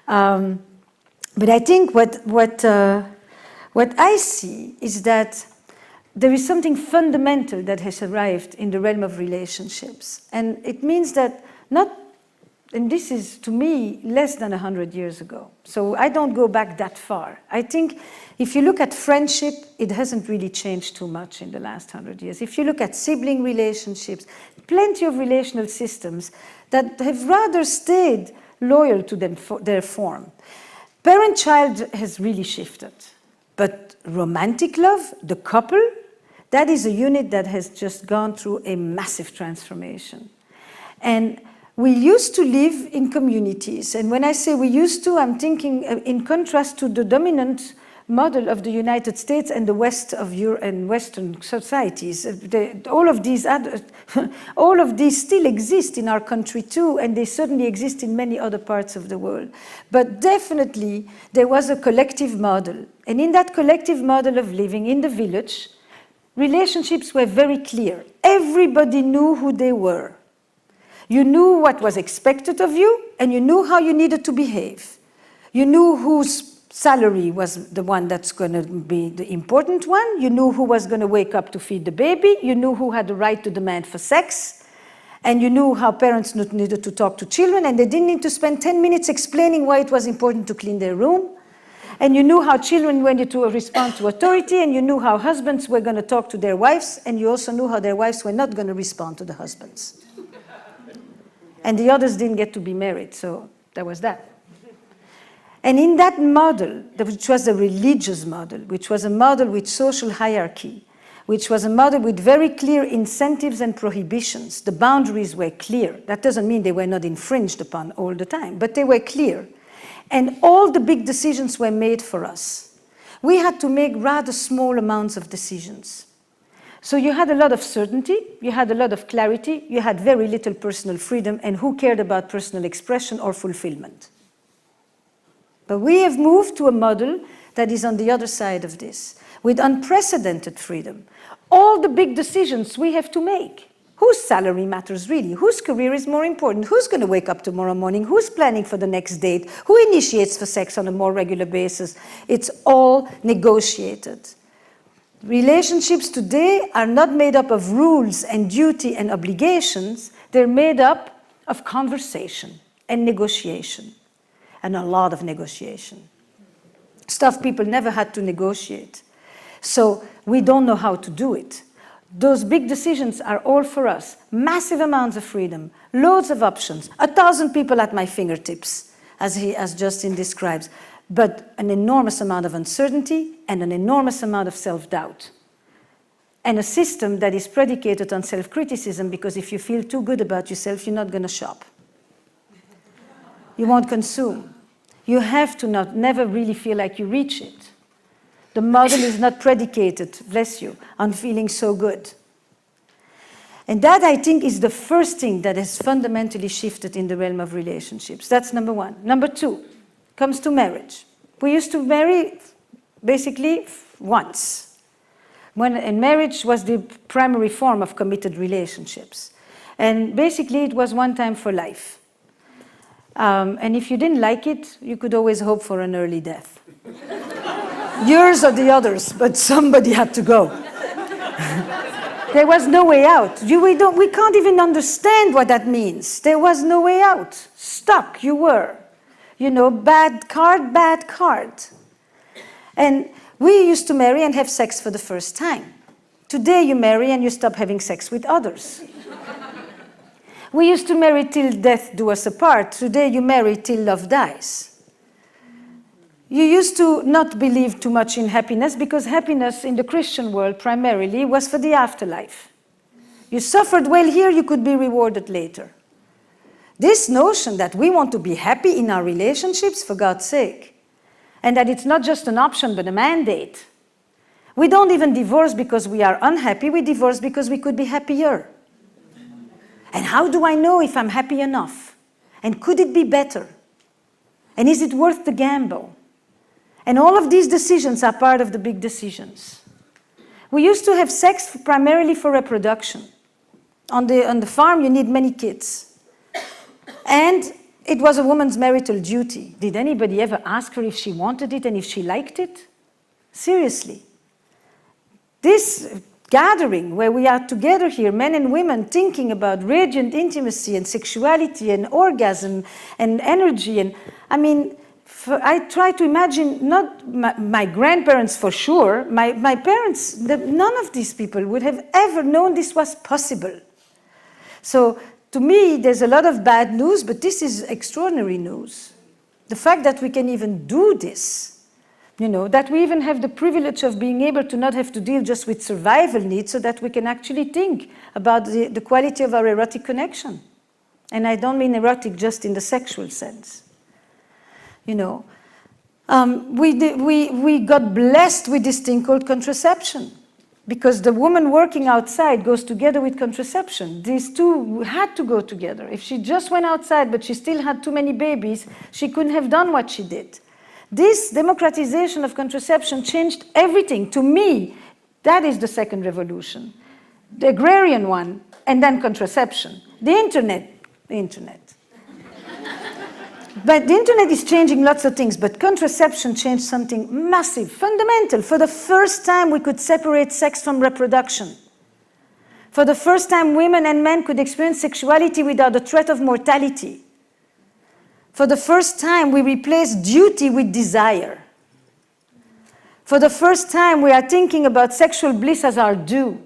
But I think what I see is that there is something fundamental that has arrived in the realm of relationships. And it means that and this is, to me, less than 100 years ago. So I don't go back that far. I think if you look at friendship, it hasn't really changed too much in the last 100 years. If you look at sibling relationships, plenty of relational systems that have rather stayed loyal to their form. Parent-child has really shifted. But romantic love, the couple, that is a unit that has just gone through a massive transformation. And we used to live in communities. And when I say we used to, I'm thinking in contrast to the dominant model of the United States and the West of Europe and Western societies. All of these still exist in our country too, and they certainly exist in many other parts of the world. But definitely there was a collective model. And in that collective model of living in the village, relationships were very clear. Everybody knew who they were. You knew what was expected of you, and you knew how you needed to behave. You knew whose salary was the one that's going to be the important one. You knew who was going to wake up to feed the baby. You knew who had the right to demand for sex. And you knew how parents needed to talk to children, and they didn't need to spend 10 minutes explaining why it was important to clean their room. And you knew how children wanted to respond to authority, and you knew how husbands were going to talk to their wives, and you also knew how their wives were not going to respond to the husbands. And the others didn't get to be married, so there was that. And in that model, which was a religious model, which was a model with social hierarchy, which was a model with very clear incentives and prohibitions, the boundaries were clear. That doesn't mean they were not infringed upon all the time, but they were clear. And all the big decisions were made for us. We had to make rather small amounts of decisions. So you had a lot of certainty, you had a lot of clarity, you had very little personal freedom, and who cared about personal expression or fulfillment? But we have moved to a model that is on the other side of this, with unprecedented freedom. All the big decisions we have to make. Whose salary matters really? Whose career is more important? Who's going to wake up tomorrow morning? Who's planning for the next date? Who initiates for sex on a more regular basis? It's all negotiated. Relationships today are not made up of rules and duty and obligations. They're made up of conversation and negotiation, and a lot of negotiation. Stuff people never had to negotiate. So we don't know how to do it. Those big decisions are all for us. Massive amounts of freedom, loads of options, 1,000 people at my fingertips, as Justin describes. But an enormous amount of uncertainty and an enormous amount of self-doubt. And a system that is predicated on self-criticism, because if you feel too good about yourself, you're not going to shop. You won't consume. You have to never really feel like you reach it. The model is not predicated, bless you, on feeling so good. And that, I think, is the first thing that has fundamentally shifted in the realm of relationships. That's number one. Number two comes to marriage. We used to marry basically once. And marriage was the primary form of committed relationships. And basically it was one time for life. And if you didn't like it, you could always hope for an early death. Yours or the others, but somebody had to go. There was no way out. We can't even understand what that means. There was no way out. Stuck you were. You know, bad card, bad card. And we used to marry and have sex for the first time. Today you marry and you stop having sex with others. We used to marry till death do us apart. Today you marry till love dies. You used to not believe too much in happiness, because happiness in the Christian world primarily was for the afterlife. You suffered well here, you could be rewarded later. This notion that we want to be happy in our relationships, for God's sake, and that it's not just an option but a mandate. We don't even divorce because we are unhappy, we divorce because we could be happier. And how do I know if I'm happy enough? And could it be better? And is it worth the gamble? And all of these decisions are part of the big decisions. We used to have sex primarily for reproduction. On the farm you need many kids. And it was a woman's marital duty. Did anybody ever ask her if she wanted it and if she liked it? Seriously. This gathering where we are together here, men and women, thinking about radiant intimacy and sexuality and orgasm and energy, and I mean, I try to imagine, not my grandparents for sure, my parents, none of these people would have ever known this was possible. So to me, there's a lot of bad news, but this is extraordinary news. The fact that we can even do this, you know, that we even have the privilege of being able to not have to deal just with survival needs, so that we can actually think about the quality of our erotic connection. And I don't mean erotic just in the sexual sense. You know, we got blessed with this thing called contraception, because the woman working outside goes together with contraception. These two had to go together. If she just went outside but she still had too many babies, she couldn't have done what she did. This democratization of contraception changed everything. To me, that is the second revolution. The agrarian one, and then contraception. The internet. But the internet is changing lots of things, but contraception changed something massive, fundamental. For the first time, we could separate sex from reproduction. For the first time, women and men could experience sexuality without the threat of mortality. For the first time, we replaced duty with desire. For the first time, we are thinking about sexual bliss as our due.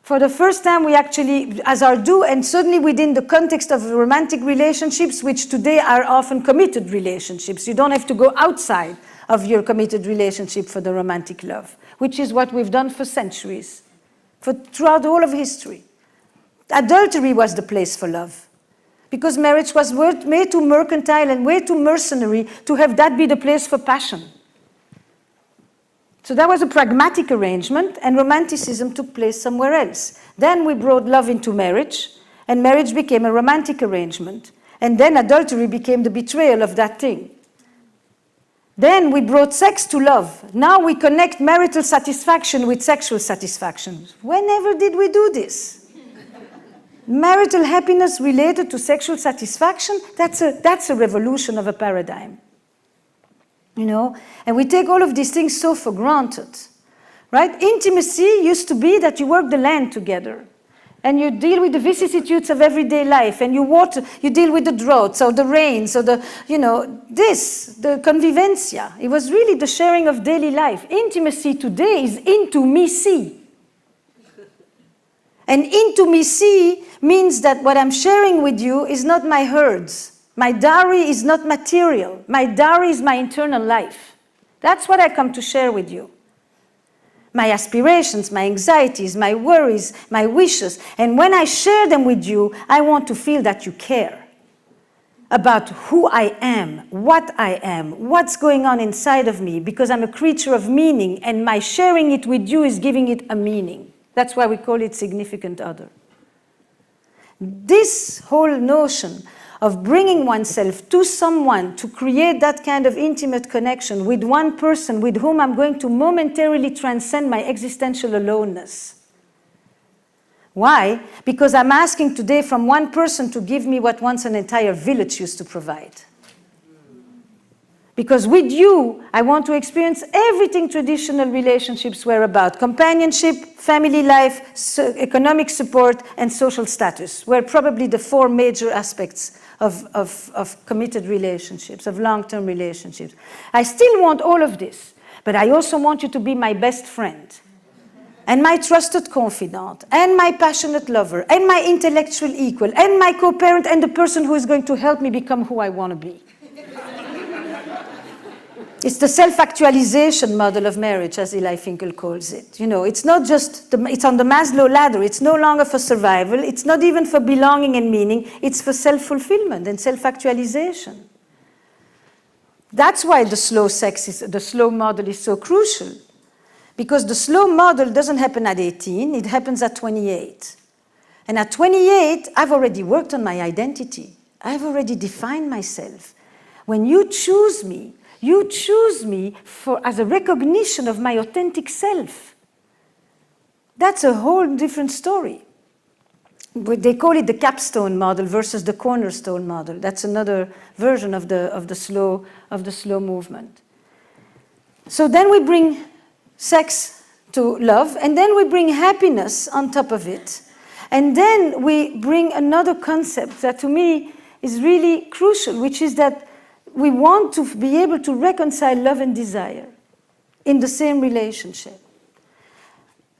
For the first time, we actually, as our due, and certainly within the context of romantic relationships, which today are often committed relationships. You don't have to go outside of your committed relationship for the romantic love, which is what we've done for centuries, throughout all of history. Adultery was the place for love, because marriage was way too mercantile and way too mercenary to have that be the place for passion. So that was a pragmatic arrangement, and romanticism took place somewhere else. Then we brought love into marriage, and marriage became a romantic arrangement. And then adultery became the betrayal of that thing. Then we brought sex to love. Now we connect marital satisfaction with sexual satisfaction. Whenever did we do this? Marital happiness related to sexual satisfaction, that's a revolution of a paradigm. You know, and we take all of these things so for granted, right? Intimacy used to be that you work the land together, and you deal with the vicissitudes of everyday life, and you deal with the droughts or the rains or the convivencia. It was really the sharing of daily life. Intimacy today is intimacy. And intimacy means that what I'm sharing with you is not my herds. My dowry is not material. My dowry is my internal life. That's what I come to share with you. My aspirations, my anxieties, my worries, my wishes. And when I share them with you, I want to feel that you care about who I am, what's going on inside of me, because I'm a creature of meaning, and my sharing it with you is giving it a meaning. That's why we call it significant other. This whole notion of bringing oneself to someone to create that kind of intimate connection with one person with whom I'm going to momentarily transcend my existential aloneness. Why? Because I'm asking today from one person to give me what once an entire village used to provide. Because with you, I want to experience everything traditional relationships were about. Companionship, family life, economic support, and social status were probably the four major aspects of committed relationships, of long-term relationships. I still want all of this, but I also want you to be my best friend, and my trusted confidant, and my passionate lover, and my intellectual equal, and my co-parent, and the person who is going to help me become who I want to be. It's the self-actualization model of marriage, as Eli Finkel calls it. You know, it's not just, it's on the Maslow ladder. It's no longer for survival. It's not even for belonging and meaning. It's for self-fulfillment and self-actualization. That's why the slow model is so crucial. Because the slow model doesn't happen at 18, it happens at 28. And at 28, I've already worked on my identity. I've already defined myself. When you choose me as a recognition of my authentic self. That's a whole different story. they call it the capstone model versus the cornerstone model. That's another version of the slow movement. So then we bring sex to love, and then we bring happiness on top of it. And then we bring another concept that to me is really crucial, which is that we want to be able to reconcile love and desire in the same relationship.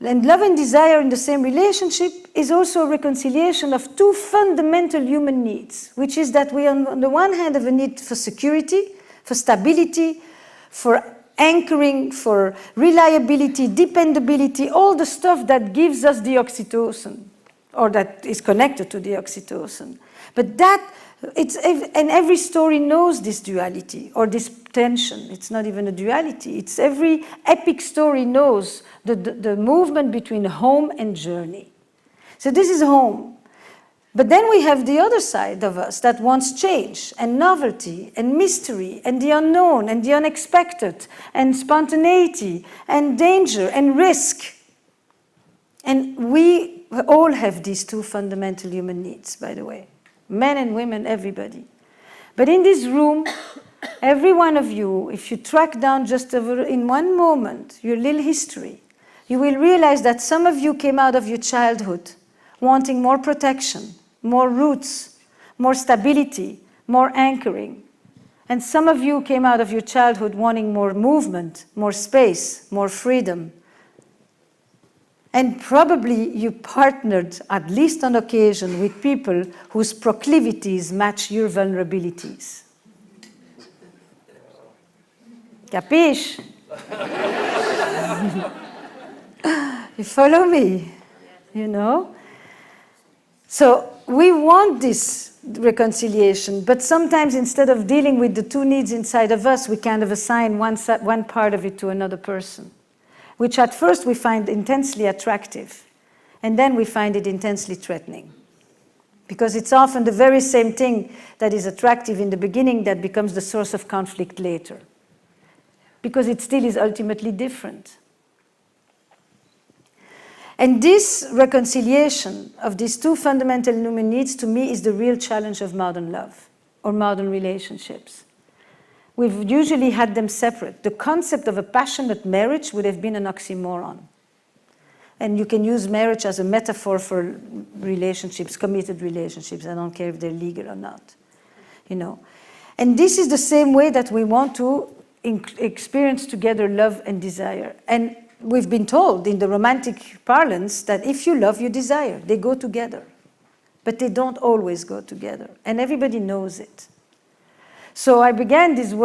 And love and desire in the same relationship is also a reconciliation of two fundamental human needs, which is that we, on the one hand, have a need for security, for stability, for anchoring, for reliability, dependability, all the stuff that gives us the oxytocin, or that is connected to the oxytocin. But and every story knows this duality, or this tension. It's not even a duality. It's every epic story knows the movement between home and journey. So this is home. But then we have the other side of us that wants change and novelty and mystery and the unknown and the unexpected and spontaneity and danger and risk. And we all have these two fundamental human needs, by the way. Men and women, everybody. But in this room, every one of you, if you track down just in one moment your little history, you will realize that some of you came out of your childhood wanting more protection, more roots, more stability, more anchoring. And some of you came out of your childhood wanting more movement, more space, more freedom. And probably you partnered, at least on occasion, with people whose proclivities match your vulnerabilities. Capiche? You follow me, you know? So we want this reconciliation, but sometimes instead of dealing with the two needs inside of us, we kind of assign one part of it to another person, which at first we find intensely attractive, and then we find it intensely threatening. Because it's often the very same thing that is attractive in the beginning that becomes the source of conflict later. Because it still is ultimately different. And this reconciliation of these two fundamental human needs, to me, is the real challenge of modern love or modern relationships. We've usually had them separate. The concept of a passionate marriage would have been an oxymoron. And you can use marriage as a metaphor for relationships, committed relationships. I don't care if they're legal or not, you know. And this is the same way that we want to experience together love and desire. And we've been told in the romantic parlance that if you love, you desire. They go together. But they don't always go together. And everybody knows it. So I began this work